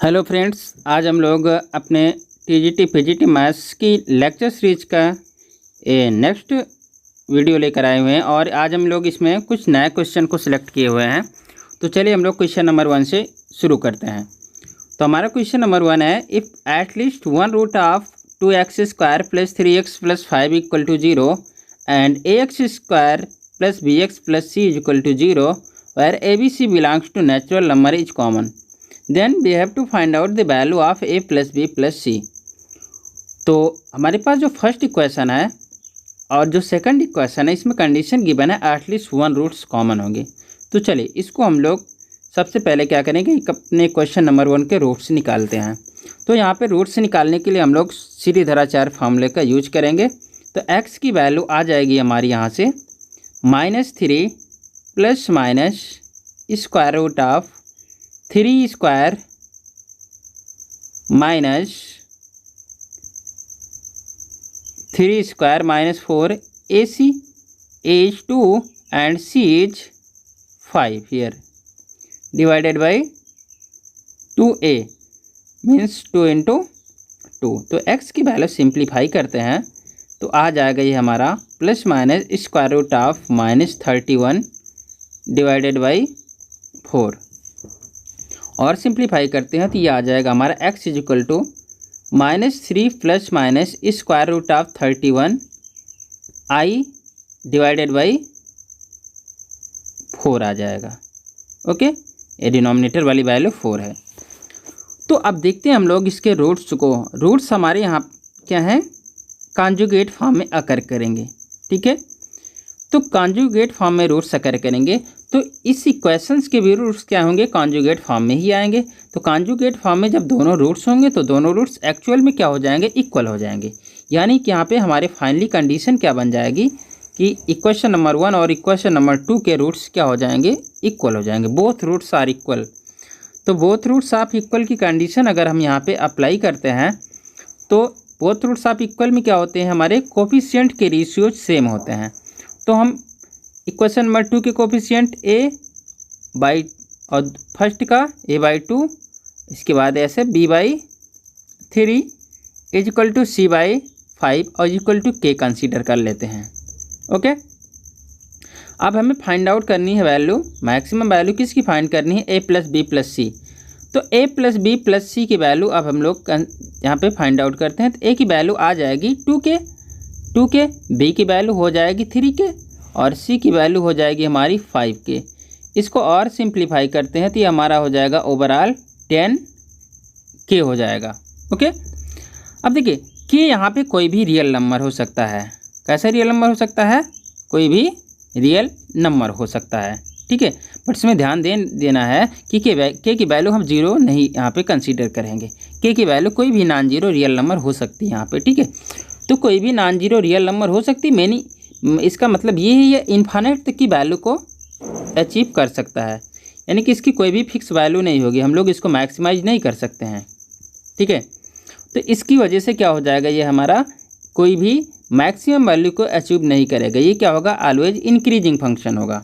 Hello friends, आज हम लोग अपने टीजीटी पीजीटी मैथ्स की लेक्चर सीरीज का नेक्स्ट वीडियो लेकर आए हुए हैं और आज हम लोग इसमें कुछ नए क्वेश्चन को सिलेक्ट किए हुए हैं। तो चलिए हम लोग क्वेश्चन नंबर 1 से शुरू करते हैं। तो हमारा क्वेश्चन नंबर 1 है, if at least one root of 2x² + 3x + 5 = 0 and ax² + bx + c = 0 where abc belongs to natural number is common, then we have to find out the value of a + b + c। तो हमारे पास जो first equation है और जो second equation है, इसमें condition given है at least one roots common होंगे। तो चलिए इसको हम लोग सबसे पहले क्या करेंगे, अपने क्वेश्चन नंबर 1 के रूट्स निकालते हैं। तो यहाँ पे रूट्स निकालने के लिए हम लोग सीरीधराचार्य फार्मूले का यूज करेंगे। तो x की वैल्यू आ जाएगी हमारी यहाँ से -3 ± square root of 3² - 3² - 4 ac is 2 and c is 5 here divided by 2a means 2 × 2। तो x की वैल्यू सिंप्लीफाई करते हैं तो आ जाएगा ये हमारा ± (-31) डिवाइडेड बाई 4 और सिंप्लीफाई करते हैं तो ये आ जाएगा हमारा x = -3 ± (√31) i डिवाइडेड बाई 4 आ जाएगा। ओके, ये डिनोमिनेटर वाली वैल्यू 4 है। तो अब देखते हैं हम लोग इसके रूट्स को। रूट्स हमारे यहाँ क्या हैं, कॉन्जुगेट फॉर्म में अकर करेंगे। ठीक है, तो कॉन्जुगेट फॉर्म में रूट्स अकर करेंगे तो इस इक्वेशंस के भी रूट्स क्या होंगे, कॉन्जुगेट फॉर्म में ही आएंगे। तो कॉन्जुगेट फॉर्म में जब दोनों रूट्स होंगे तो दोनों रूट्स एक्चुअल में क्या हो जाएंगे, इक्वल हो जाएंगे। यानी कि यहाँ पे हमारे फाइनली कंडीशन क्या बन जाएगी कि इक्वेशन नंबर 1 और इक्वेशन नंबर 2 के रूट्स क्या हो जाएंगे, इक्वल हो जाएंगे। Both roots are equal. तो बोथ रूट्स ऑफ इक्वल की कंडीशन अगर हम यहाँ पे अप्लाई करते हैं तो बोथ रूट्स ऑफ इक्वल में क्या होते हैं, हमारे कोफिशिएंट के रेशियोज सेम होते हैं। तो हम इक्वेशन नंबर 2 के कोफिशिएंट a/, और फर्स्ट का a/2, इसके बाद ऐसे b/3 = c/5 और k कंसीडर कर लेते हैं। ओके, अब हमें फाइंड आउट करनी है वैल्यू, मैक्सिमम वैल्यू किसकी फाइंड करनी है, a + b + c। तो a + b + c की वैल्यू अब हम लोग यहाँ पे फाइंड आउट करते हैं। तो a की वैल्यू आ जाएगी 2k, b की वैल्यू हो जाएगी 3k और c की वैल्यू हो जाएगी हमारी 5k। इसको और सिंप्लीफाई करते हैं तो ये हमारा हो जाएगा ओवरऑल 10k हो जाएगा। ओके, अब देखिए k यहाँ पे कोई भी रियल नंबर हो सकता है। कैसा रियल नंबर हो सकता है, कोई भी रियल नंबर हो सकता है। ठीक है, बट इसमें ध्यान देना है कि k की वैल्यू हम 0 नहीं यहाँ पे कंसीडर करेंगे। k की वैल्यू कोई भी नॉन जीरो रियल नंबर हो सकती है यहाँ पे। ठीक है, तो कोई भी नॉन जीरो रियल नंबर हो सकती है, मैनी इसका मतलब ये है ये इन्फाइनाइट तक की वैल्यू को अचीव कर सकता है। यानी कि इसकी कोई भी फिक्स वैल्यू नहीं होगी, हम लोग इसको मैक्सिमाइज नहीं कर सकते हैं। ठीक है, तो इसकी वजह से क्या हो जाएगा, ये हमारा कोई भी मैक्सिमम वैल्यू को अचीव नहीं करेगा। ये क्या होगा, ऑलवेज इंक्रीजिंग फंक्शन होगा।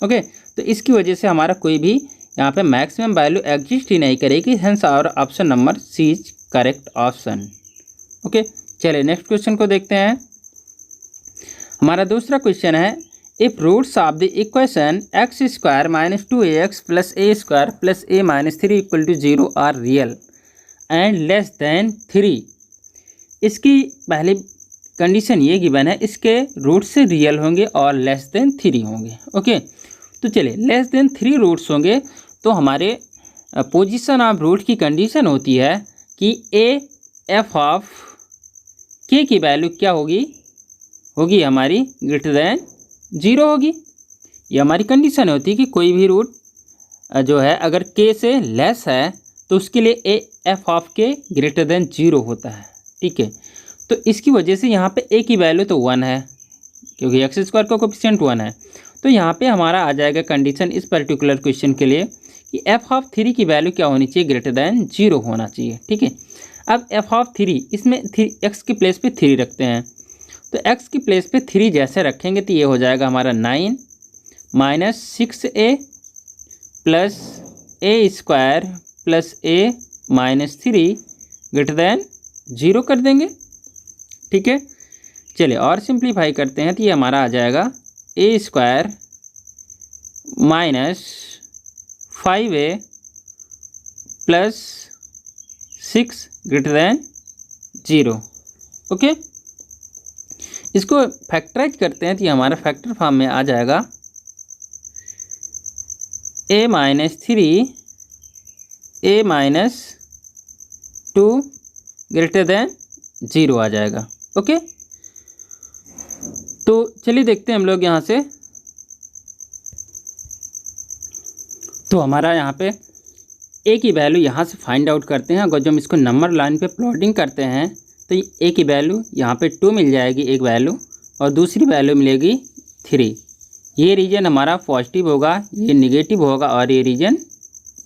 ओके, तो इसकी वजह से हमारा कोई भी यहाँ पे मैक्सिमम वैल्यू एग्जिस्ट ही नहीं करेगी। Hence our option number C is correct option. Okay, चलिए नेक्स्ट क्वेश्चन को देखते हैं। हमारा दूसरा क्वेश्चन है, if roots of the equation x² - 2ax + a² + a - 3 = 0 are real and less than 3। इसकी पहली कंडीशन ये गिवन है, इसके रूट से रियल होंगे और लेस देन 3 होंगे। ओके, तो चलिए लेस देन 3 रूट्स होंगे तो हमारे पोजीशन ऑफ रूट की कंडीशन होती है कि f ऑफ k की वैल्यू क्या होगी हमारी >0 होगी। ये हमारी कंडीशन होती है कि कोई भी रूट जो है अगर k से लेस है तो उसके लिए f ऑफ k > 0 होता है। ठीक है, तो इसकी वजह से यहाँ पे a की वैल्यू तो 1 है क्योंकि x² का कोफिशिएंट 1 है। तो यहाँ पे हमारा आ जाएगा कंडीशन इस पर्टिकुलर क्वेश्चन के लिए कि f ऑफ 3 की वैल्यू क्या होनी चाहिए, >0 होना चाहिए। ठीक है, अब f ऑफ 3 इसमें x की प्लेस पे 3 रखते हैं। तो x की प्लेस पे 3 जैसे रखेंगे तो ये हो जाएगा हमारा 9 - 6a + a² + a -3 greater than 0 कर देंगे। ठीक है, चलिए और सिंप्लीफाई करते हैं तो ये हमारा आ जाएगा a² - 5a + 6 greater than 0। Okay, इसको फैक्टराइज करते हैं तो ये हमारा फैक्टर फॉर्म में आ जाएगा a-3 a-2 ग्रेटर देन 0 आ जाएगा। ओके, तो चलिए देखते हैं हम लोग यहाँ से। तो हमारा यहाँ पे ए की वैल्यू यहाँ से फाइंड आउट करते हैं। अगर जो हम इसको नंबर लाइन पे प्लॉटिंग करते हैं तो ए की वैल्यू यहाँ पे 2 मिल जाएगी एक वैल्यू, और दूसरी वैल्यू मिलेगी 3। ये रीजन हमारा पॉजिटिव होगा, ये निगेटिव होगा और ये रीजन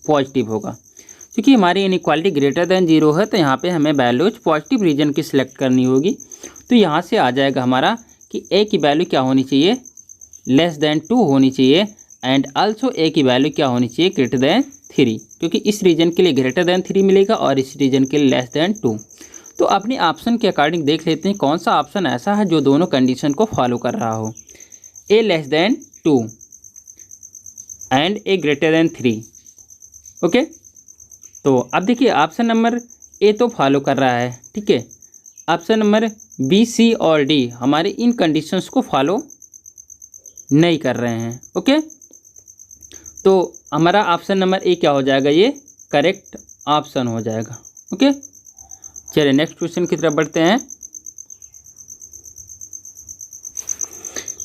पॉजिटिव होगा। क्योंकि हमारी इनइक्वालिटी ग्रेटर देन 0 है तो यहाँ पे हमें वैल्यूज पॉजिटिव रीजन की सिलेक्ट करनी होगी। तो यहाँ से आ जाएगा हमारा कि ए की वैल्यू क्या होनी चाहिए, लेस देन 2 होनी चाहिए, एंड आल्सो ए की वैल्यू क्या होनी चाहिए, ग्रेटर देन 3, क्योंकि इस रीजन के लिए ग्रेटर देन 3 मिलेगा और इस रीजन के लिए लेस देन 2। तो अपने ऑप्शन के अकॉर्डिंग देख लेते हैं कौन सा ऑप्शन ऐसा है जो दोनों कंडीशन को फॉलो कर रहा हो, a less than 2 and a greater than 3। Okay, तो अब देखिए ऑप्शन नंबर ए तो फॉलो कर रहा है। ठीक है, ऑप्शन नंबर बी, सी और डी हमारे इन कंडीशंस को फॉलो नहीं कर रहे हैं। ओके, तो हमारा ऑप्शन नंबर ए क्या हो जाएगा, ये करेक्ट ऑप्शन हो जाएगा। ओके, चलिए नेक्स्ट क्वेश्चन की तरफ बढ़ते हैं।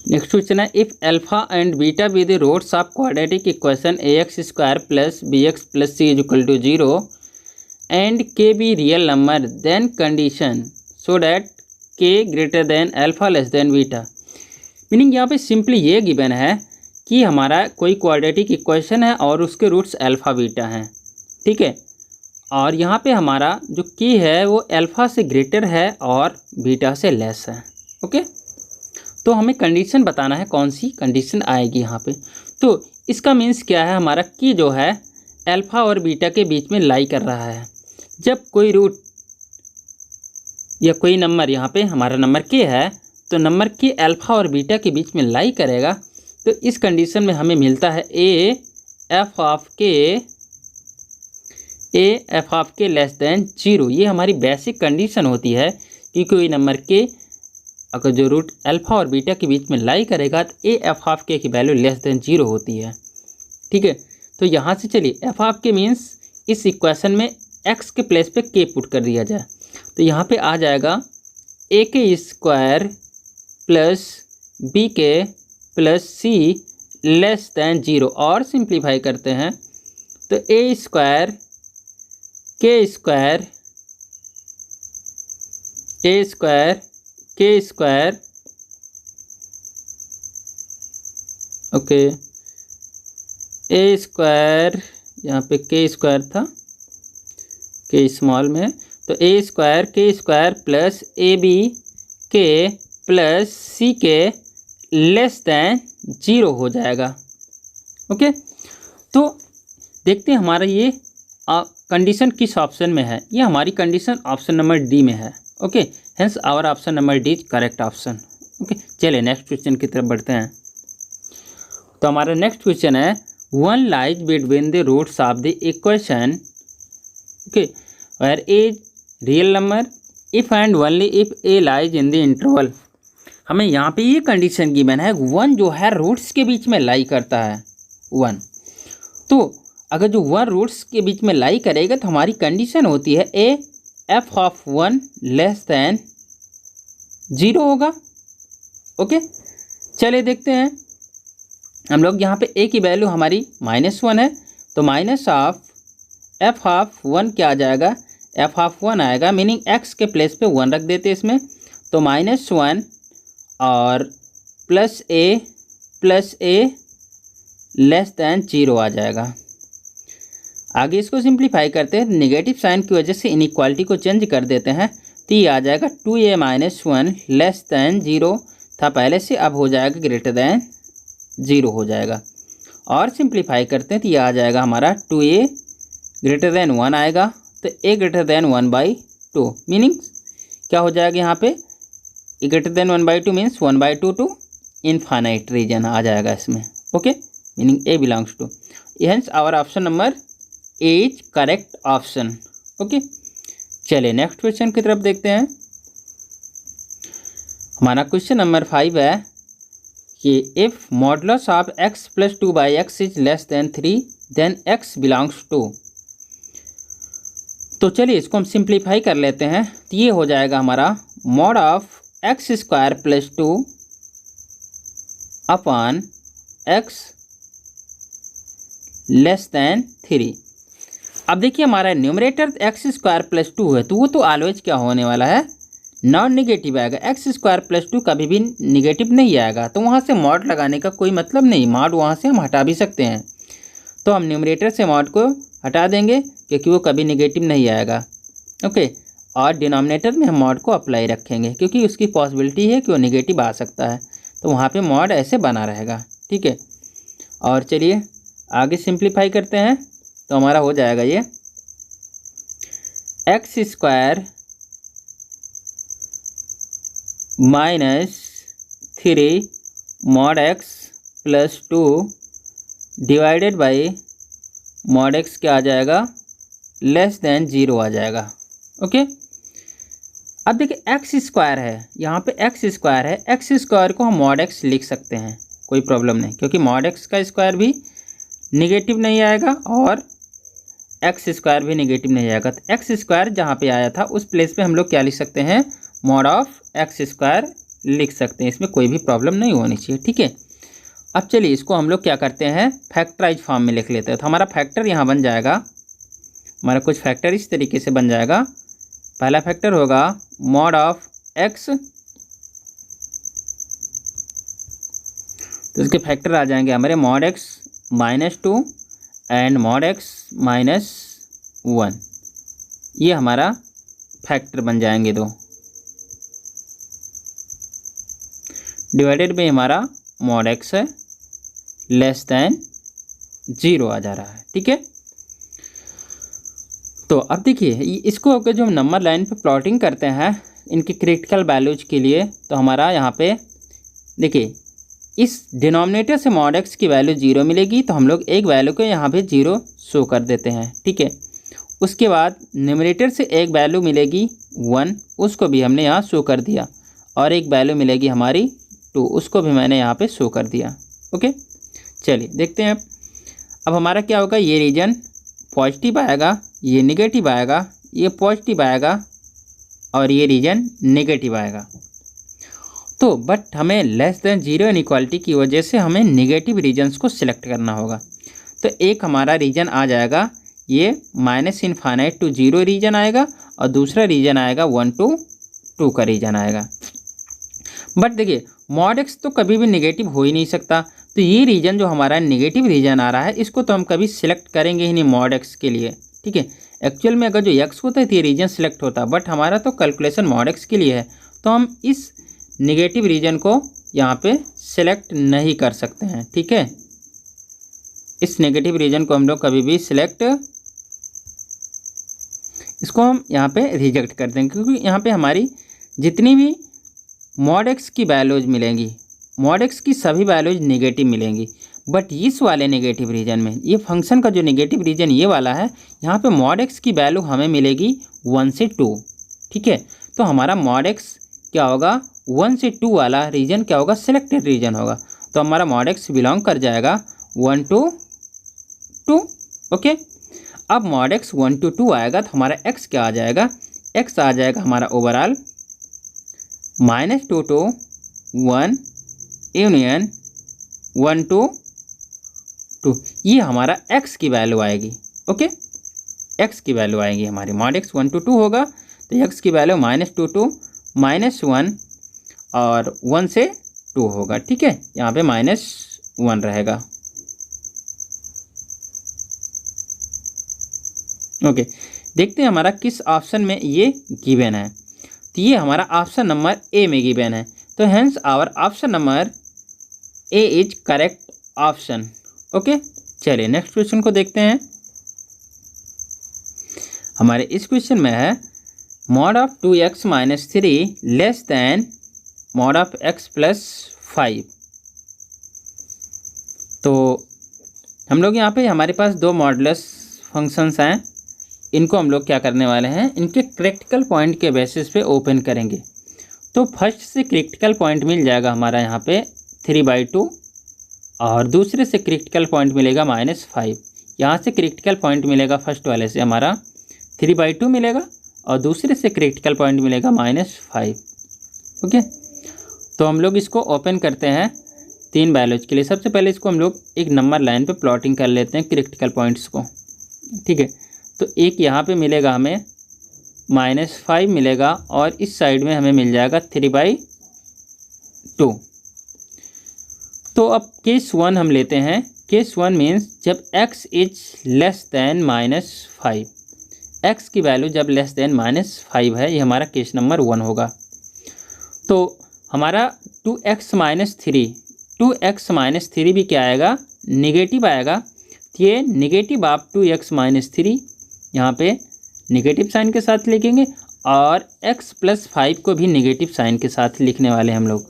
नेक्स्ट क्वेश्चन है, if alpha and beta be the roots of quadratic equation ax² + bx + c = 0 and k be real number, then condition so that k greater than alpha less than beta. Meaning यहाँ पे simply ये given है कि हमारा कोई quadratic equation है और उसके रूट्स अल्फ़ा बीटा हैं। ठीक है, और यहाँ पे हमारा जो की है वो अल्फ़ा से ग्रेटर है और बीटा से लेस है। ओके, तो हमें कंडीशन बताना है कौन सी कंडीशन आएगी यहाँ पे। तो इसका मीन्स क्या है, हमारा की जो है अल्फ़ा और बीटा के बीच में लाई कर रहा है। जब कोई रूट या कोई नंबर, यहाँ पे हमारा नंबर के है, तो नंबर के अल्फ़ा और बीटा के बीच में लाई करेगा, तो इस कंडीशन में हमें मिलता है ए एफ ऑफ के लेस देन 0। ये हमारी बेसिक कंडीशन होती है कि कोई नंबर के अगर जो रूट अल्फ़ा और बीटा के बीच में लाई करेगा तो ए एफ ऑफ के की वैल्यू लेस देन 0 होती है। ठीक है, तो यहाँ से चलिए एफ ऑफ के मीन्स इस इक्वेशन में एक्स के प्लेस पे के पुट कर दिया जाए, तो यहाँ पे आ जाएगा a² + bk + c less than 0। और सिंप्लीफाई करते हैं तो a² ओके, a² यहाँ पे k² था, k स्मॉल में है, तो a² + abk + ck less than 0 हो जाएगा। ओके, तो देखते हैं हमारा ये कंडीशन किस ऑप्शन में है। ये हमारी कंडीशन ऑप्शन नंबर डी में है। Okay, hence our option number D is correct option. Okay, चलिए नेक्स्ट क्वेश्चन की तरफ बढ़ते हैं। तो हमारा नेक्स्ट क्वेश्चन है, 1 lies between the roots of the equation okay where a real number if and only if a lies in the interval. हमें यहाँ पे ये कंडीशन गिवन है, 1 जो है रूट्स के बीच में लाई करता है 1। तो अगर जो 1 रूट्स के बीच में लाई करेगा तो हमारी कंडीशन होती है A F of 1 less than 0 होगा। ओके, चलिए देखते हैं हम लोग। यहाँ पे ए की वैल्यू हमारी -1 है, तो माइनस ऑफ एफ ऑफ 1 क्या आ जाएगा, एफ ऑफ 1 आएगा, मीनिंग एक्स के प्लेस पे 1 रख देते इसमें, तो -1 और प्लस ए लेस देन 0 आ जाएगा। आगे इसको सिंप्लीफाई करते हैं, नेगेटिव साइन की वजह से इनइक्वालिटी को चेंज कर देते हैं, तो ये आ जाएगा 2a - 1 लेस देन 0 था पहले से, अब हो जाएगा ग्रेटर देन 0 हो जाएगा। और सिंप्लीफाई करते हैं तो ये आ जाएगा हमारा 2a ग्रेटर देन 1 आएगा, तो ए ग्रेटर देन 1/2 मीनिंग क्या हो जाएगा यहाँ पे, a greater than 1/2 means 1/2 to infinite region आ जाएगा इसमें। Okay, meaning a belongs to, hence our option number A is correct option. Okay, चलिए नेक्स्ट क्वेश्चन की तरफ देखते हैं। हमारा क्वेश्चन नंबर 5 है कि if modulus of x + 2/x is less than 3 then x belongs to. तो चलिए इसको हम सिंप्लीफाई कर लेते हैं। तो ये हो जाएगा हमारा mod of x² + 2 upon x less than 3। अब देखिए हमारा न्यूमरेटर x² + 2 है, तो वो तो ऑलवेज क्या होने वाला है, नॉन निगेटिव आएगा। x² + 2 कभी भी निगेटिव नहीं आएगा, तो वहाँ से मॉड लगाने का कोई मतलब नहीं, मॉड वहाँ से हम हटा भी सकते हैं। तो हम न्यूमरेटर से मॉड को हटा देंगे क्योंकि वो कभी निगेटिव नहीं आएगा। ओके, और डिनोमिनेटर में हम मॉड को अप्लाई रखेंगे क्योंकि उसकी पॉसिबिलिटी है कि वो निगेटिव आ सकता है, तो वहाँ पे मॉड ऐसे बना रहेगा। ठीक है, और चलिए आगे सिंप्लीफाई करते हैं। तो हमारा हो जाएगा ये x² - 3 mod x + 2 divided by mod x क्या आ जाएगा, लेस देन 0 आ जाएगा। ओके, अब देखिए x² है, यहाँ पे x² है, x² को हम mod x लिख सकते हैं, कोई प्रॉब्लम नहीं, क्योंकि mod x का स्क्वायर भी निगेटिव नहीं आएगा और x² भी निगेटिव नहीं आएगा। तो x² जहाँ पे आया था उस प्लेस पे हम लोग क्या लिख सकते हैं, मॉड ऑफ x² लिख सकते हैं, इसमें कोई भी प्रॉब्लम नहीं होनी चाहिए। ठीक है, अब चलिए इसको हम लोग क्या करते हैं, फैक्टराइज फॉर्म में लिख लेते हैं। तो हमारा फैक्टर यहाँ बन जाएगा, हमारा कुछ फैक्टर इस तरीके से बन जाएगा। पहला फैक्टर होगा मॉड ऑफ x, तो इसके फैक्टर आ जाएंगे हमारे mod x - 2 and mod x - 1, ये हमारा फैक्टर बन जाएंगे दो, डिवाइडेड बाई हमारा मॉड x है लेस देन 0 आ जा रहा है। ठीक है, तो अब देखिए इसको अगर जो हम नंबर लाइन पे प्लॉटिंग करते हैं इनकी क्रिटिकल वैल्यूज के लिए, तो हमारा यहाँ पे देखिए इस डिनोमिनेटर से मॉड x की वैल्यू 0 मिलेगी, तो हम लोग एक वैल्यू को यहाँ पे 0 शो कर देते हैं। ठीक है, उसके बाद न्यूमरेटर से एक वैल्यू मिलेगी 1, उसको भी हमने यहाँ शो कर दिया, और एक वैल्यू मिलेगी हमारी 2, उसको भी मैंने यहाँ पे शो कर दिया। ओके, चलिए देखते हैं अब हमारा क्या होगा, ये रीजन पॉजिटिव आएगा, ये निगेटिव आएगा, ये पॉजिटिव आएगा और ये रीजन नेगेटिव आएगा। तो बट हमें लेस देन 0 इनइक्वालिटी की वजह से हमें नेगेटिव रीजन्स को सिलेक्ट करना होगा। तो एक हमारा रीजन आ जाएगा ये -∞ टू 0 रीजन आएगा, और दूसरा रीजन आएगा 1 to 2 का रीजन आएगा। बट देखिए मॉड x तो कभी भी नेगेटिव हो ही नहीं सकता, तो ये रीजन जो हमारा नेगेटिव रीजन आ रहा है इसको तो हम कभी सिलेक्ट करेंगे ही नहीं मॉड x के लिए। ठीक है, एक्चुअल में अगर जो x होता है तो ये रीजन सिलेक्ट होता, बट हमारा तो कैलकुलेशन मॉड x के लिए है, तो हम इस नेगेटिव रीजन को यहाँ पे सिलेक्ट नहीं कर सकते हैं। ठीक है, इस नेगेटिव रीजन को हम लोग कभी भी सिलेक्ट, इसको हम यहाँ पे रिजेक्ट कर देंगे, क्योंकि यहाँ पे हमारी जितनी भी मॉड x की वैल्यूज मिलेंगी, मॉड x की सभी वैल्यूज नेगेटिव मिलेंगी। बट इस वाले नेगेटिव रीजन में, ये फंक्शन का जो नेगेटिव रीजन ये वाला है, यहाँ पे मॉड x की वैल्यू हमें मिलेगी 1 से 2। ठीक है, तो हमारा मॉड x क्या होगा, 1 से 2 वाला रीजन क्या होगा, सिलेक्टेड रीजन होगा। तो हमारा मॉड x बिलोंग कर जाएगा 1 to 2। ओके, अब मॉड x 1 to 2 आएगा तो हमारा x क्या आ जाएगा, x आ जाएगा हमारा ओवरऑल -2 to 1 यूनियन 1 to 2, ये हमारा x की वैल्यू आएगी। ओके, x की वैल्यू आएगी हमारी, मॉड x 1 to 2 होगा तो x की वैल्यू -2 to -1 और 1 से 2 होगा। ठीक है, यहाँ पे -1 रहेगा। ओके, देखते हैं हमारा किस ऑप्शन में ये गिवन है। तो ये हमारा ऑप्शन नंबर ए में गिवन है, तो hence our option number A is correct option. Okay, चलिए नेक्स्ट क्वेश्चन को देखते हैं। हमारे इस क्वेश्चन में है mod of 2x minus 3 less than mod of x plus 5। तो हम लोग यहाँ पे हमारे पास दो मॉडुलस फंक्शंस हैं, इनको हम लोग क्या करने वाले हैं, इनके क्रिटिकल पॉइंट के बेसिस पे ओपन करेंगे। तो फर्स्ट से क्रिटिकल पॉइंट मिल जाएगा हमारा यहाँ पे 3/2 और दूसरे से क्रिटिकल पॉइंट मिलेगा -5। यहाँ से क्रिटिकल पॉइंट मिलेगा फर्स्ट वाले से हमारा 3/2 मिलेगा और दूसरे से क्रिटिकल पॉइंट मिलेगा -5। ओके, तो हम लोग इसको ओपन करते हैं 3 वैल्यूज के लिए। सबसे पहले इसको हम लोग एक नंबर लाइन पे प्लॉटिंग कर लेते हैं क्रिटिकल पॉइंट्स को। ठीक है, तो एक यहाँ पे मिलेगा हमें -5 मिलेगा और इस साइड में हमें मिल जाएगा 3/2। तो अब केस 1 हम लेते हैं। केस 1 मीन्स जब x is less than -5, x की वैल्यू जब लेस दैन -5 है, ये हमारा केस नंबर 1 होगा। तो हमारा 2x माइनस 3 भी क्या आएगा, निगेटिव आएगा। तो ये निगेटिव ऑफ 2x माइनस 3 यहाँ पे निगेटिव साइन के साथ लिखेंगे और x प्लस 5 को भी निगेटिव साइन के साथ लिखने वाले हम लोग।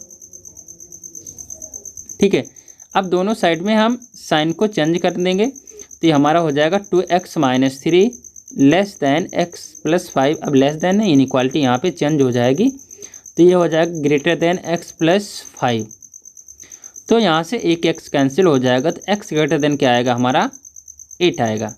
ठीक है, अब दोनों साइड में हम साइन को चेंज कर देंगे। तो ये हमारा हो जाएगा 2x minus 3 less then x plus 5। अब लेस दैन है, इनइक्वालिटी यहाँ पे चेंज हो जाएगी, तो ये हो जाएगा ग्रेटर दैन x प्लस 5। तो यहाँ से एक x कैंसिल हो जाएगा, तो x ग्रेटर दैन क्या आएगा हमारा 8 आएगा।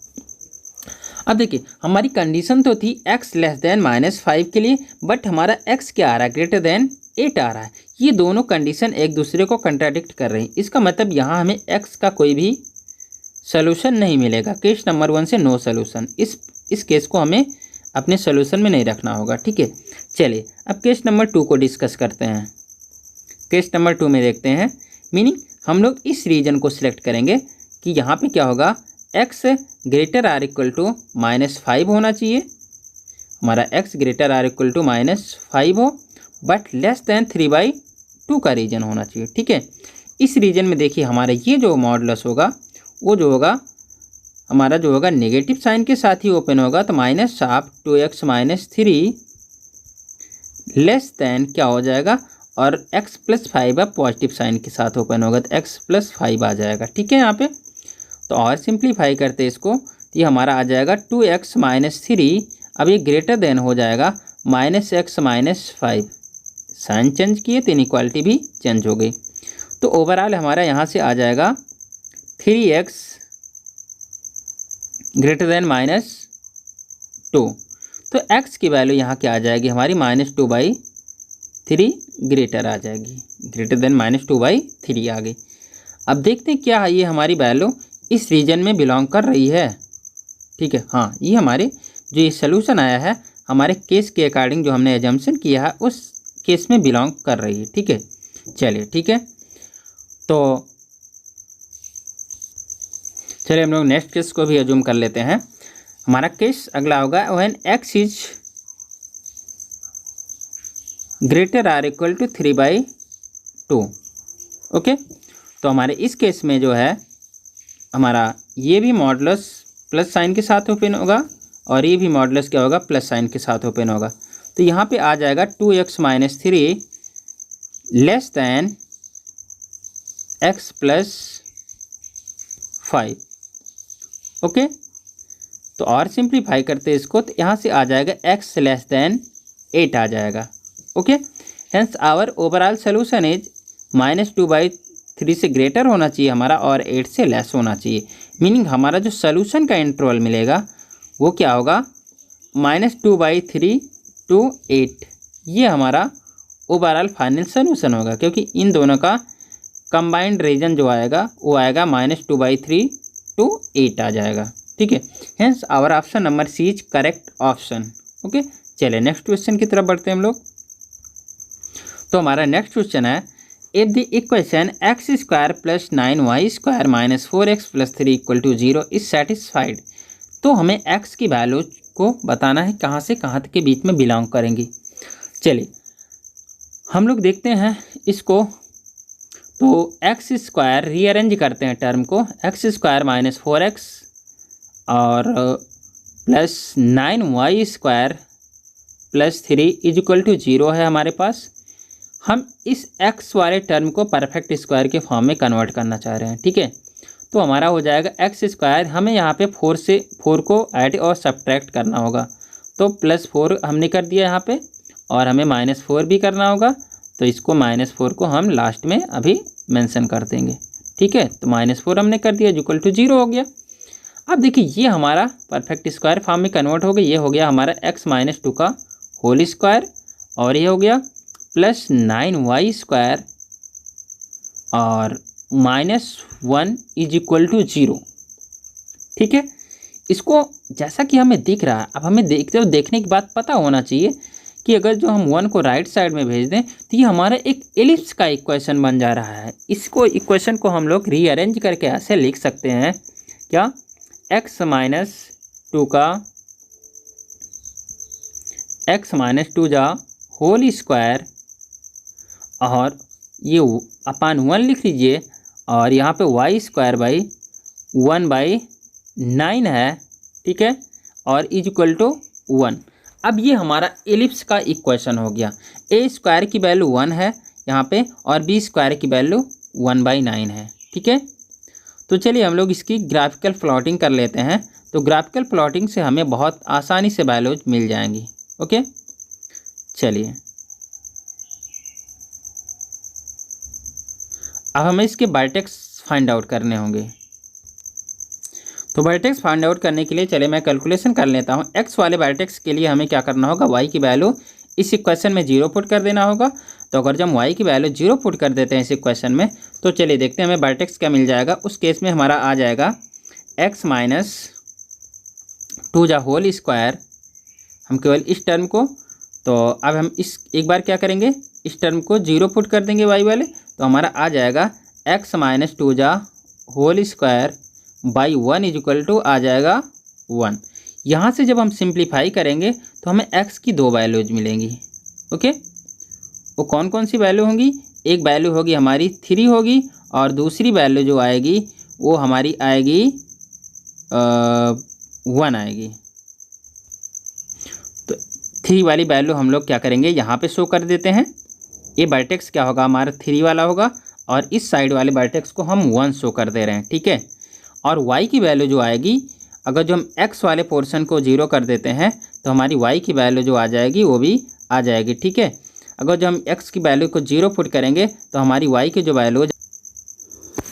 अब देखिए हमारी कंडीशन तो थी x लेस दैन -5 के लिए, बट हमारा x क्या आ रहा है, ग्रेटर दैन 8 आ रहा है। ये दोनों कंडीशन एक दूसरे को कंट्राडिक्ट कर रही हैं। इसका मतलब यहाँ हमें x का कोई भी सोल्यूशन नहीं मिलेगा। केस नंबर 1 से नो सोल्यूशन, इस केस को हमें अपने सोल्यूशन में नहीं रखना होगा। ठीक है, चलिए अब केस नंबर 2 को डिस्कस करते हैं। केस नंबर 2 में देखते हैं, मीनिंग हम लोग इस रीजन को सिलेक्ट करेंगे कि यहाँ पे क्या होगा, x greater or equal to -5 होना चाहिए। हमारा x greater or equal to -5 हो, बट लेस दैन 3/2 का रीजन होना चाहिए। ठीक है, इस रीजन में देखिए हमारा ये जो मॉडुलस होगा वो जो होगा हमारा जो होगा नेगेटिव साइन के साथ ही ओपन होगा। तो -2x माइनस 3 लेस दैन क्या हो जाएगा, और x प्लस 5 अब पॉजिटिव साइन के साथ ओपन होगा, तो x प्लस 5 आ जाएगा। ठीक है, यहाँ पे तो और सिंप्लीफाई करते हैं इसको, तो ये हमारा आ जाएगा 2x माइनस 3। अब ये ग्रेटर देन हो जाएगा -x माइनस 5। साइन चेंज किए तो इनइक्वालिटी भी चेंज हो गई। तो ओवरऑल हमारा यहाँ से आ जाएगा 3x ग्रेटर देन -2। तो x की वैल्यू यहाँ क्या आ जाएगी हमारी, -2/3 ग्रेटर आ जाएगी, ग्रेटर देन -2/3 आ गई। अब देखते हैं क्या ये हमारी वैल्यू इस रीजन में बिलोंग कर रही है। ठीक है, हाँ, ये हमारे जो ये सोल्यूशन आया है हमारे केस के अकॉर्डिंग जो हमने एजम्पशन किया है उस केस में बिलोंग कर रही है। ठीक है, चलिए ठीक है, तो चलिए हम लोग नेक्स्ट केस को भी एज्यूम कर लेते हैं। हमारा केस अगला होगा when x is greater or equal to 3/2। ओके, तो हमारे इस केस में जो है हमारा ये भी मॉडुलस प्लस साइन के साथ ओपन होगा और ये भी मॉडुलस क्या होगा, प्लस साइन के साथ ओपन होगा। तो यहाँ पे आ जाएगा 2x minus 3 less then x plus 5। Okay, तो और सिंप्लीफाई करते हैं इसको, तो यहाँ से आ जाएगा x लेस दैन 8 आ जाएगा। Okay, hence our overall solution is -2/3 से ग्रेटर होना चाहिए हमारा और 8 से लेस होना चाहिए। मीनिंग हमारा जो सोल्यूशन का इंटरवल मिलेगा वो क्या होगा, -2/3 to 8। ये हमारा ओवरऑल फाइनल सोल्यूशन होगा, क्योंकि इन दोनों का कंबाइंड रीजन जो आएगा वो आएगा -2/3 to 8 आ जाएगा। ठीक है, hence our option number C is correct option. Okay, चलिए नेक्स्ट क्वेश्चन की तरफ बढ़ते हैं हम लोग। तो हमारा नेक्स्ट क्वेश्चन है, if the equation x² + 9y² - 4x + 3 = 0 is satisfied. तो हमें x की वैल्यू को बताना है कहाँ से कहाँ तक के बीच में बिलोंग करेंगी। चलिए हम लोग देखते हैं इसको, तो x² रीअरेंज करते हैं टर्म को, x² - 4x और plus 9y² plus 3 is equal to 0 है हमारे पास। हम इस x वाले टर्म को परफेक्ट स्क्वायर के फॉर्म में कन्वर्ट करना चाह रहे हैं, ठीक है। तो हमारा हो जाएगा x², हमें यहाँ पे 4 को ऐड और सब्ट्रैक्ट करना होगा, तो +4 हमने कर दिया यहाँ पे, और हमें -4 भी करना होगा, तो इसको -4 को हम लास्ट में अभी मेंशन कर देंगे, ठीक है। तो -4 हमने कर दिया इक्वल टू 0 हो गया। अब देखिए ये हमारा परफेक्ट स्क्वायर फॉर्म में कन्वर्ट हो गया, ये हो गया हमारा x - 2 का होल स्क्वायर, और ये हो गया प्लस 9y² और -1 इज इक्वल टू 0, ठीक है। इसको जैसा कि हमें दिख रहा है, अब हमें देखने की बात पता होना चाहिए कि अगर जो हम 1 को राइट साइड में भेज दें तो ये हमारा एक एलिप्स का इक्वेशन बन जा रहा है। इसको इक्वेशन को हम लोग रीअरेंज करके ऐसे लिख सकते हैं, क्या, x - 2 का x - 2 जा होल स्क्वायर, और ये अपान 1 लिख लीजिए, और यहाँ पे y² / 1/9 है, ठीक है, और इज इक्वल टू 1। अब ये हमारा एलिप्स का इक्वेशन हो गया। a² की वैल्यू 1 है यहाँ पे, और b² की वैल्यू 1/9 है, ठीक है। तो चलिए हम लोग इसकी ग्राफिकल प्लॉटिंग कर लेते हैं। तो ग्राफिकल प्लॉटिंग से हमें बहुत आसानी से वैल्यूज मिल जाएंगी, ओके। चलिए अब हमें इसके वर्टेक्स फाइंड आउट करने होंगे। तो वर्टेक्स फाइंड आउट करने के लिए चले मैं कैलकुलेशन कर लेता हूँ। x वाले वर्टेक्स के लिए हमें क्या करना होगा, y की वैल्यू इस इक्वेशन में 0 पुट कर देना होगा। तो अगर जब हम y की वैल्यू 0 पुट कर देते हैं इस इक्वेशन में, तो चलिए देखते हैं हमें वर्टेक्स क्या मिल जाएगा। उस केस में हमारा आ जाएगा x - 2 जा होल स्क्वायर, हम केवल इस टर्म को, तो अब हम इस एक बार क्या करेंगे, इस टर्म को 0 पुट कर देंगे y वाले, तो हमारा आ जाएगा x - 2 जा whole square by 1 is equal to आ जाएगा 1। यहाँ से जब हम सिंप्लीफाई करेंगे तो हमें x की 2 वैल्यूज मिलेंगी, ओके। वो कौन कौन सी वैल्यू होंगी, एक वैल्यू होगी हमारी 3 होगी, और दूसरी वैल्यू जो आएगी वो हमारी आएगी 1 आएगी। तो 3 वाली वैल्यू हम लोग क्या करेंगे, यहाँ पे शो कर देते हैं। ये वर्टेक्स क्या होगा, हमारा 3 वाला होगा, और इस साइड वाले वर्टेक्स को हम 1 शो कर दे रहे हैं, ठीक है। और y की वैल्यू जो आएगी, अगर जो हम x वाले पोर्शन को 0 कर देते हैं तो हमारी y की वैल्यू जो आ जाएगी वो भी आ जाएगी, ठीक है। अगर जो हम x की वैल्यू को 0 पुट करेंगे तो हमारी y की जो वैल्यूज,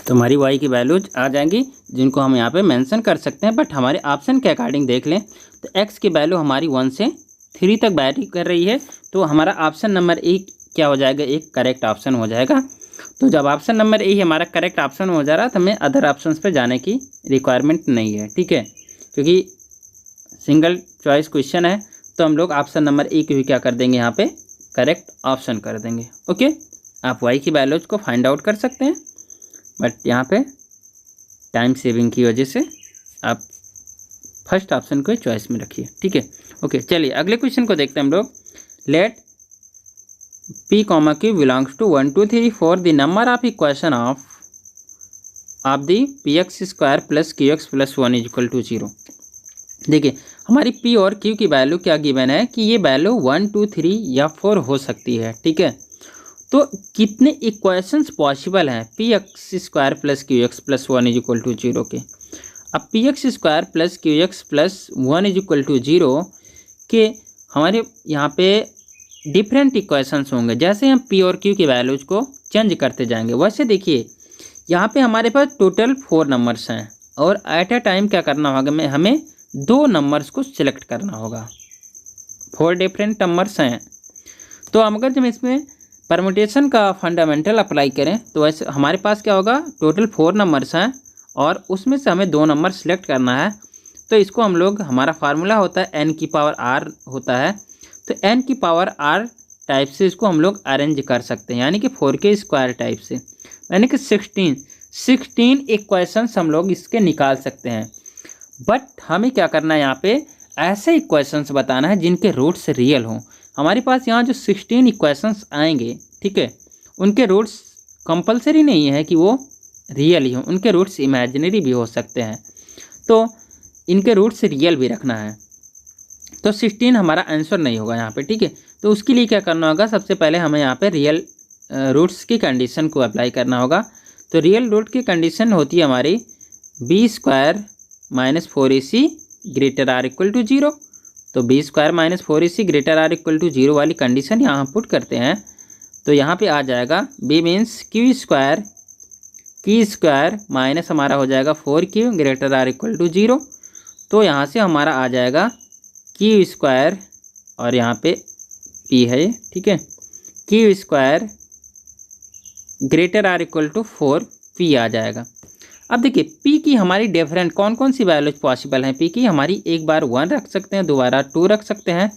तो हमारी y की वैल्यूज आ जाएंगी, जिनको हम यहाँ पे मेंशन कर सकते हैं। बट हमारे ऑप्शन के अकॉर्डिंग देख लें तो x की वैल्यू हमारी 1 से 3 तक वैरी कर रही है, तो हमारा ऑप्शन नंबर 1 क्या हो जाएगा, एक करेक्ट ऑप्शन हो जाएगा। तो जब ऑप्शन नंबर ए हमारा करेक्ट ऑप्शन हो जा रहा है तो हमें अदर ऑप्शंस पे जाने की रिक्वायरमेंट नहीं है, ठीक है, क्योंकि सिंगल चॉइस क्वेश्चन है। तो हम लोग ऑप्शन नंबर ए को भी क्या कर देंगे, यहाँ पे करेक्ट ऑप्शन कर देंगे, ओके। आप वाई की वैल्यूज को फाइंड आउट कर सकते हैं, बट यहाँ पे टाइम सेविंग की वजह से आप फर्स्ट ऑप्शन को चॉइस में रखिए, ठीक है, ओके। चलिए अगले क्वेश्चन को देखते हैं हम लोग। Let P, Q belongs to 1, 2, 3, 4 the number of equation of the px² plus qx plus 1 is equal to 0। देखिए हमारी P और Q की वैल्यू क्या गिवन है कि ये वैल्यू 1, 2, 3 या 4 हो सकती है, ठीक है। तो कितने इक्वेशंस पॉसिबल हैं px² plus qx plus 1 is equal to 0 के। अब px² plus qx plus 1 is equal to 0 के हमारे यहाँ पे डिफरेंट इक्वेशंस होंगे। जैसे हम P और Q की वैल्यूज को चेंज करते जाएंगे, वैसे देखिए यहाँ पे हमारे पास टोटल 4 नंबर्स हैं, और एट अ टाइम क्या करना होगा, हमें 2 नंबर्स को सिलेक्ट करना होगा। 4 डिफरेंट नंबर्स हैं, तो हम अगर जब इसमें परमुटेशन का फंडामेंटल अप्लाई करें तो वैसे हमारे पास क्या होगा, टोटल 4 नंबर्स हैं, और उसमें से हमें 2 नंबर सिलेक्ट करना है। तो इसको हम लोग, हमारा फार्मूला होता है n की पावर r होता है, तो n की पावर r टाइप से इसको हम लोग अरेंज कर सकते हैं, यानी कि 4k² टाइप से, यानी कि 16 इक्वेशंस हम लोग इसके निकाल सकते हैं। बट हमें क्या करना है, यहाँ पे ऐसे इक्वेशंस बताना है जिनके रूट्स रियल हों। हमारे पास यहाँ जो 16 इक्वेशंस आएंगे, ठीक है, उनके रूट्स कंपलसरी नहीं है कि वो रियल ही हों, उनके रूट्स इमेजिनरी भी हो सकते हैं। तो इनके रूट्स रियल भी रखना है। तो 16 हमारा आंसर नहीं होगा यहाँ पे, ठीक है। तो उसके लिए क्या करना होगा, सबसे पहले हमें यहाँ पे रियल रूट्स की कंडीशन को अप्लाई करना होगा। तो रियल रूट की कंडीशन होती है हमारी b² - 4ac greater or equal to 0। तो b² - 4ac greater or equal to 0 वाली कंडीशन यहाँ पुट करते हैं। तो यहाँ पे आ जाएगा b मीन्स q² माइनस हमारा हो जाएगा 4q greater or equal to 0। तो यहाँ से हमारा आ जाएगा q² और यहाँ पे p है, ठीक है, q² greater or equal to 4p आ जाएगा। अब देखिए p की हमारी डिफरेंट कौन कौन सी वैल्यूज पॉसिबल हैं। p की हमारी एक बार 1 रख सकते हैं, दोबारा 2 रख सकते हैं।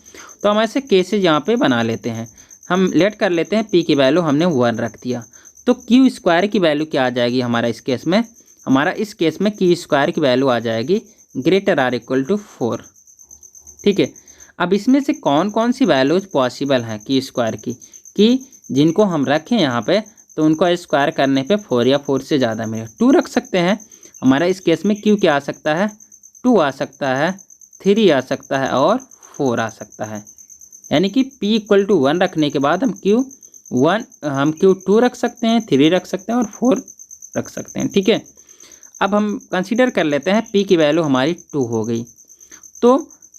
तो हम ऐसे केसेज यहाँ पे बना लेते हैं। हम लेट कर लेते हैं p की वैल्यू हमने 1 रख दिया, तो q² की वैल्यू क्या आ जाएगी हमारा इस केस में, हमारा इस केस में q² की वैल्यू आ जाएगी ग्रेटर आर इक्वल टू 4, ठीक है। अब इसमें से कौन कौन सी वैल्यूज पॉसिबल हैं q² की, कि जिनको हम रखें यहाँ पे तो उनको स्क्वायर करने पे 4 या 4 से ज़्यादा मिलेगा। 2 रख सकते हैं, हमारा इस केस में q क्या आ सकता है, 2 आ सकता है, 3 आ सकता है और 4 आ सकता है। यानी कि p = 1 रखने के बाद हम q2 रख सकते हैं, 3 रख सकते हैं और 4 रख सकते हैं, ठीक है। अब हम कंसीडर कर लेते हैं p की वैल्यू हमारी 2 हो गई। तो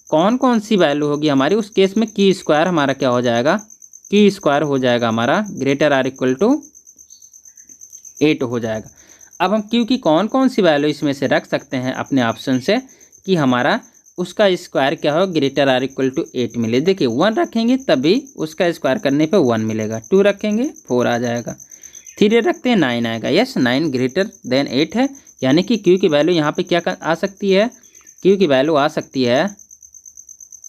कौन कौन सी वैल्यू होगी हमारी, उस केस में q² हमारा क्या हो जाएगा, q² हो जाएगा हमारा ग्रेटर आर इक्वल टू 8 हो जाएगा। अब हम q की कौन कौन सी वैल्यू इसमें से रख सकते हैं अपने ऑप्शन से कि हमारा उसका स्क्वायर क्या हो, ग्रेटर आर इक्वल टू 8 मिले। देखिए 1 रखेंगे तभी उसका स्क्वायर करने पे 1 मिलेगा, 2 रखेंगे 4 आ जाएगा, 3 रखते हैं 9 आएगा। यस 9 ग्रेटर देन 8 है, यानी कि q की वैल्यू यहाँ पे क्या आ सकती है, q की वैल्यू आ सकती है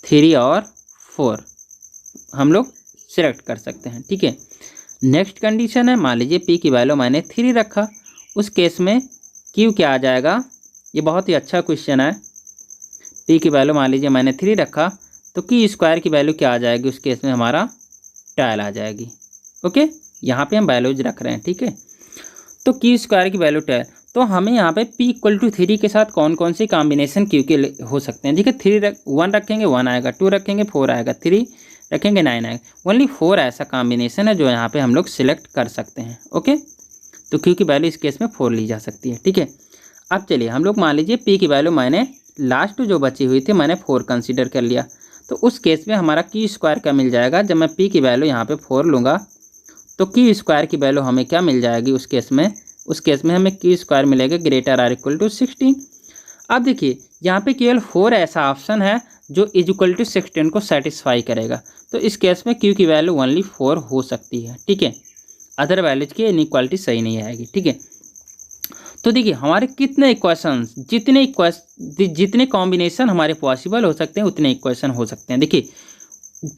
3 और 4, हम लोग सिलेक्ट कर सकते हैं, ठीक है। नेक्स्ट कंडीशन है, मान लीजिए p की वैल्यू मैंने 3 रखा, उस केस में q क्या आ जाएगा। ये बहुत ही अच्छा क्वेश्चन है। p की वैल्यू मान लीजिए मैंने 3 रखा, तो q² की वैल्यू क्या आ जाएगी, उस केस में हमारा 12 आ जाएगी। ओके, यहाँ पे हम वैल्यूज रख रहे हैं, ठीक है। तो q² की वैल्यू 12, तो हमें यहाँ पे p = 3 के साथ कौन कौन सी कॉम्बिनेशन q के हो सकते हैं। देखिए 1 रखेंगे 1 आएगा, 2 रखेंगे 4 आएगा, 3 रखेंगे 9 आएगा। ओनली 4 ऐसा कॉम्बिनेशन है जो यहाँ पे हम लोग सिलेक्ट कर सकते हैं। ओके, तो q की वैल्यू इस केस में 4 ली जा सकती है, ठीक है। अब चलिए हम लोग मान लीजिए p की वैल्यू मैंने लास्ट जो बची हुई थी मैंने 4 कंसीडर कर लिया, तो उस केस में हमारा q² का मिल जाएगा। जब मैं p की वैल्यू यहाँ पे 4 लूँगा तो q² की वैल्यू हमें क्या मिल जाएगी उस केस में हमें q² मिलेगा ग्रेटर आर इक्वल टू 16। अब देखिए यहाँ पे केवल 4 ऐसा ऑप्शन है जो इक्वल टू 16 को सेटिस्फाई करेगा, तो इस केस में q की वैल्यू ओनली 4 हो सकती है, ठीक है। अदर वैल्यूज की इनइक्वालिटी सही नहीं आएगी, ठीक है। तो देखिए हमारे कितने इक्वेशंस, जितने कॉम्बिनेशन हमारे पॉसिबल हो सकते हैं उतने इक्वेशन हो सकते हैं। देखिए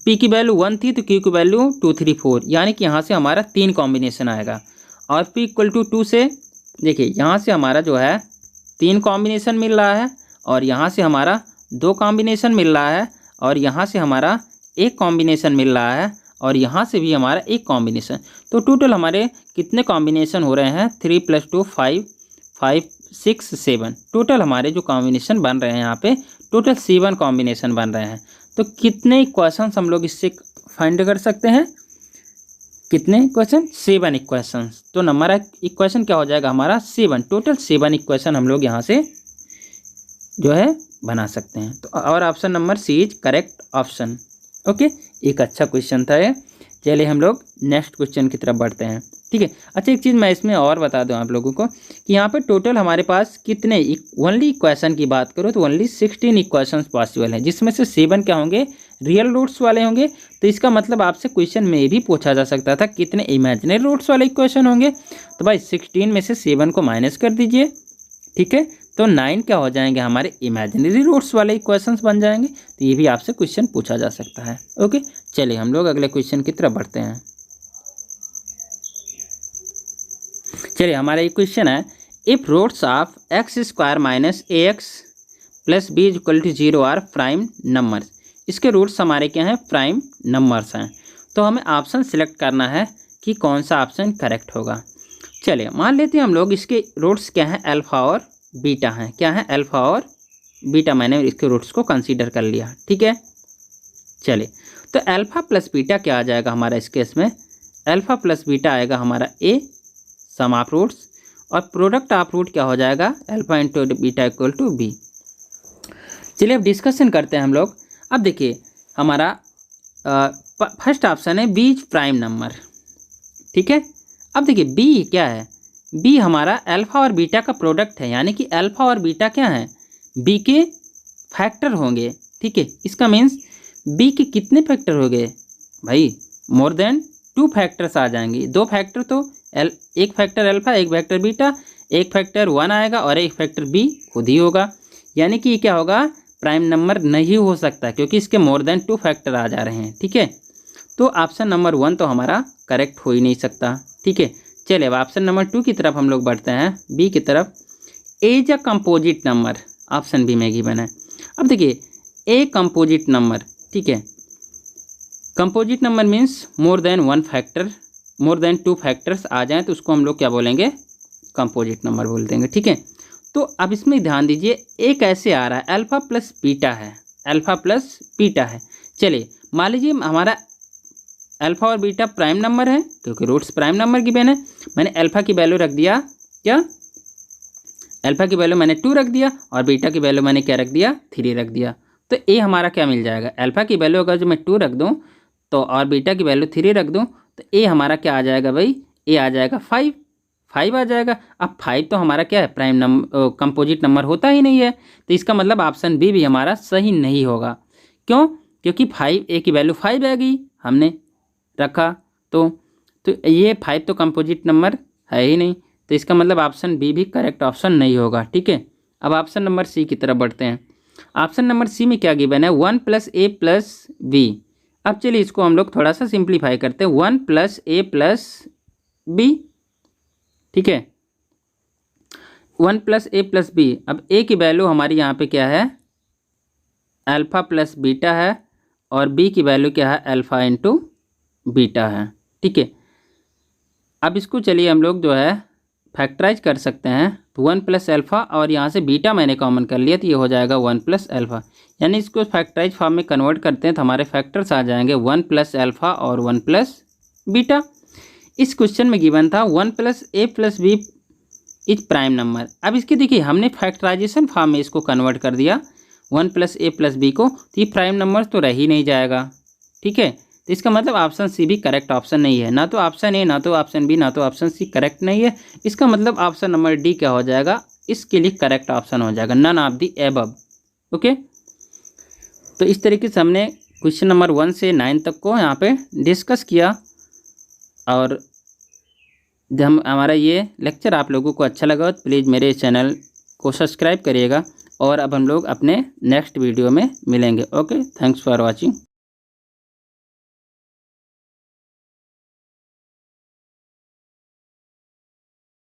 p की वैल्यू 1 थी तो q की वैल्यू 2 3 4, यानी कि यहाँ से हमारा 3 कॉम्बिनेशन आएगा। और p = 2 से देखिए यहाँ से हमारा जो है 3 कॉम्बिनेशन मिल रहा है, और यहाँ से हमारा 2 कॉम्बिनेशन मिल रहा है, और यहाँ से हमारा 1 कॉम्बिनेशन मिल रहा है, और यहाँ से भी हमारा 1 कॉम्बिनेशन। तो टोटल हमारे कितने कॉम्बिनेशन हो रहे हैं, 3 + 2 5 5 6 7, टोटल हमारे जो कॉम्बिनेशन बन रहे हैं यहाँ पे टोटल 7 कॉम्बिनेशन बन रहे हैं। तो कितने इक्वेशंस हम लोग इससे फाइंड कर सकते हैं, कितने इक्वेशन, 7 इक्वेशंस। तो नंबर इक्वेशन क्या हो जाएगा हमारा 7, टोटल 7 इक्वेशन हम लोग यहाँ से जो है बना सकते हैं। तो और option number C is correct option. Okay, एक अच्छा क्वेश्चन था ये। चलिए हम लोग नेक्स्ट क्वेश्चन की तरफ बढ़ते हैं, ठीक है। अच्छा एक चीज़ मैं इसमें और बता दूं आप लोगों को कि यहाँ पे टोटल हमारे पास कितने ओनली इक्वेशन की बात करो तो ओनली 16 इक्वेशंस पॉसिबल हैं, जिसमें से 7 क्या होंगे, रियल रूट्स वाले होंगे। तो इसका मतलब आपसे क्वेश्चन में ये भी पूछा जा सकता था कितने इमेजिनरी रूट्स वाले इक्वेशन होंगे। तो भाई 16 में से 7 को माइनस कर दीजिए, ठीक है। तो 9 क्या हो जाएंगे, हमारे इमेजिनरी रूट्स वाले इक्वेशंस बन जाएंगे। तो ये भी आपसे क्वेश्चन पूछा जा सकता है। ओके, चलिए हम लोग अगले क्वेश्चन की तरफ बढ़ते हैं। चलिए हमारा एक क्वेश्चन है, if roots of x² - ax + b = 0 are prime numbers. इसके रूट्स हमारे क्या हैं, प्राइम नंबर्स हैं। तो हमें ऑप्शन सिलेक्ट करना है कि कौन सा ऑप्शन करेक्ट होगा। चलिए मान लेते हैं हम लोग इसके रूट्स क्या हैं, अल्फ़ा और बीटा हैं। क्या हैं, अल्फ़ा और बीटा मैंने इसके रूट्स को कंसीडर कर लिया। ठीक है, चलिए तो अल्फ़ा प्लस बीटा क्या आ जाएगा हमारा इस केस में, अल्फ़ा प्लस बीटा आएगा हमारा ए सम ऑफ रूट्स, और प्रोडक्ट ऑफ रूट क्या हो जाएगा, alpha into beta equal to b. चलिए अब डिस्कशन करते हैं हम लोग। अब देखिए हमारा फर्स्ट ऑप्शन है बी प्राइम नंबर। ठीक है, अब देखिए बी क्या है, बी हमारा अल्फ़ा और बीटा का प्रोडक्ट है, यानी कि अल्फ़ा और बीटा क्या है, बी के फैक्टर होंगे। ठीक है, इसका मीन्स बी के कितने फैक्टर हो गए भाई, मोर देन 2 फैक्टर्स आ जाएंगे। 2 फैक्टर तो एक फैक्टर अल्फ़ा, एक फैक्टर बीटा, एक फैक्टर 1 आएगा और एक फैक्टर बी खुद ही होगा, यानी कि ये क्या होगा, प्राइम नंबर नहीं हो सकता क्योंकि इसके मोर देन 2 फैक्टर आ जा रहे हैं। ठीक है, तो ऑप्शन नंबर 1 तो हमारा करेक्ट हो ही नहीं सकता। ठीक है, चलिए अब ऑप्शन नंबर 2 की तरफ हम लोग बढ़ते हैं, बी की तरफ। A is a composite number, option b में गिवन है। अब देखिए ए कंपोजिट नंबर, ठीक है, composite number means more than 1 factor, more than 2 factors आ जाएं तो उसको हम लोग क्या बोलेंगे, कंपोजिट नंबर बोल देंगे। ठीक है, तो अब इसमें ध्यान दीजिए ए कैसे आ रहा है, अल्फ़ा प्लस बीटा है, अल्फ़ा प्लस बीटा है। चलिए मान लीजिए हमारा अल्फ़ा और बीटा प्राइम नंबर है क्योंकि रूट्स प्राइम नंबर की बेन है, मैंने अल्फ़ा की वैल्यू रख दिया क्या, अल्फ़ा की वैल्यू मैंने 2 रख दिया और बीटा की वैल्यू मैंने क्या रख दिया, 3 रख दिया, तो ए हमारा क्या मिल जाएगा, अल्फ़ा की वैल्यू अगर जो मैं 2 रख दूँ तो और बीटा की वैल्यू 3 रख दूँ तो ए हमारा क्या आ जाएगा भाई, ए आ जाएगा 5 आ जाएगा। अब 5 तो हमारा क्या है, प्राइम नंबर कंपोजिट नंबर होता ही नहीं है, तो इसका मतलब ऑप्शन बी भी हमारा सही नहीं होगा। क्यों, क्योंकि 5 ए की वैल्यू 5 आ गई हमने रखा, तो ये 5 तो कंपोजिट नंबर है ही नहीं, तो इसका मतलब ऑप्शन बी भी करेक्ट ऑप्शन नहीं होगा। ठीक है, अब ऑप्शन नंबर सी की तरफ बढ़ते हैं। ऑप्शन नंबर सी में क्या गिवन है, 1 प्लस ए प्लस बी। अब चलिए इसको हम लोग थोड़ा सा सिंप्लीफाई करते हैं, 1 प्लस ए प्लस बी। ठीक है, 1 प्लस ए प्लस बी। अब ए की वैल्यू हमारी यहाँ पे क्या है, अल्फ़ा प्लस बीटा है, और बी की वैल्यू क्या है, अल्फ़ा इंटू बीटा है। ठीक है, अब इसको चलिए हम लोग जो है फैक्टराइज कर सकते हैं, तो 1 प्लस अल्फ़ा और यहाँ से बीटा मैंने कॉमन कर लिया तो ये हो जाएगा 1 प्लस अल्फ़ा, यानी इसको फैक्टराइज फॉर्म में कन्वर्ट करते हैं तो हमारे फैक्टर्स आ जाएंगे 1 प्लस अल्फ़ा और 1 प्लस बीटा। इस क्वेश्चन में गिवन था 1 plus a plus b is prime number. अब इसके देखिए हमने फैक्टराइजेशन फॉर्म में इसको कन्वर्ट कर दिया 1 प्लस ए प्लस बी को, तो ये प्राइम नंबर तो रह ही नहीं जाएगा। ठीक है, तो इसका मतलब ऑप्शन सी भी करेक्ट ऑप्शन नहीं है, ना तो ऑप्शन ए, ना तो ऑप्शन बी, ना तो ऑप्शन सी करेक्ट नहीं है। इसका मतलब ऑप्शन नंबर डी क्या हो जाएगा, इसके लिए करेक्ट ऑप्शन हो जाएगा, none of the above. Okay, तो इस तरीके से हमने क्वेश्चन नंबर 1 से 9 तक को यहाँ पे डिस्कस किया, और हमारा ये लेक्चर आप लोगों को अच्छा लगा तो प्लीज़ मेरे चैनल को सब्सक्राइब करिएगा, और अब हम लोग अपने नेक्स्ट वीडियो में मिलेंगे। Okay, thanks for watching.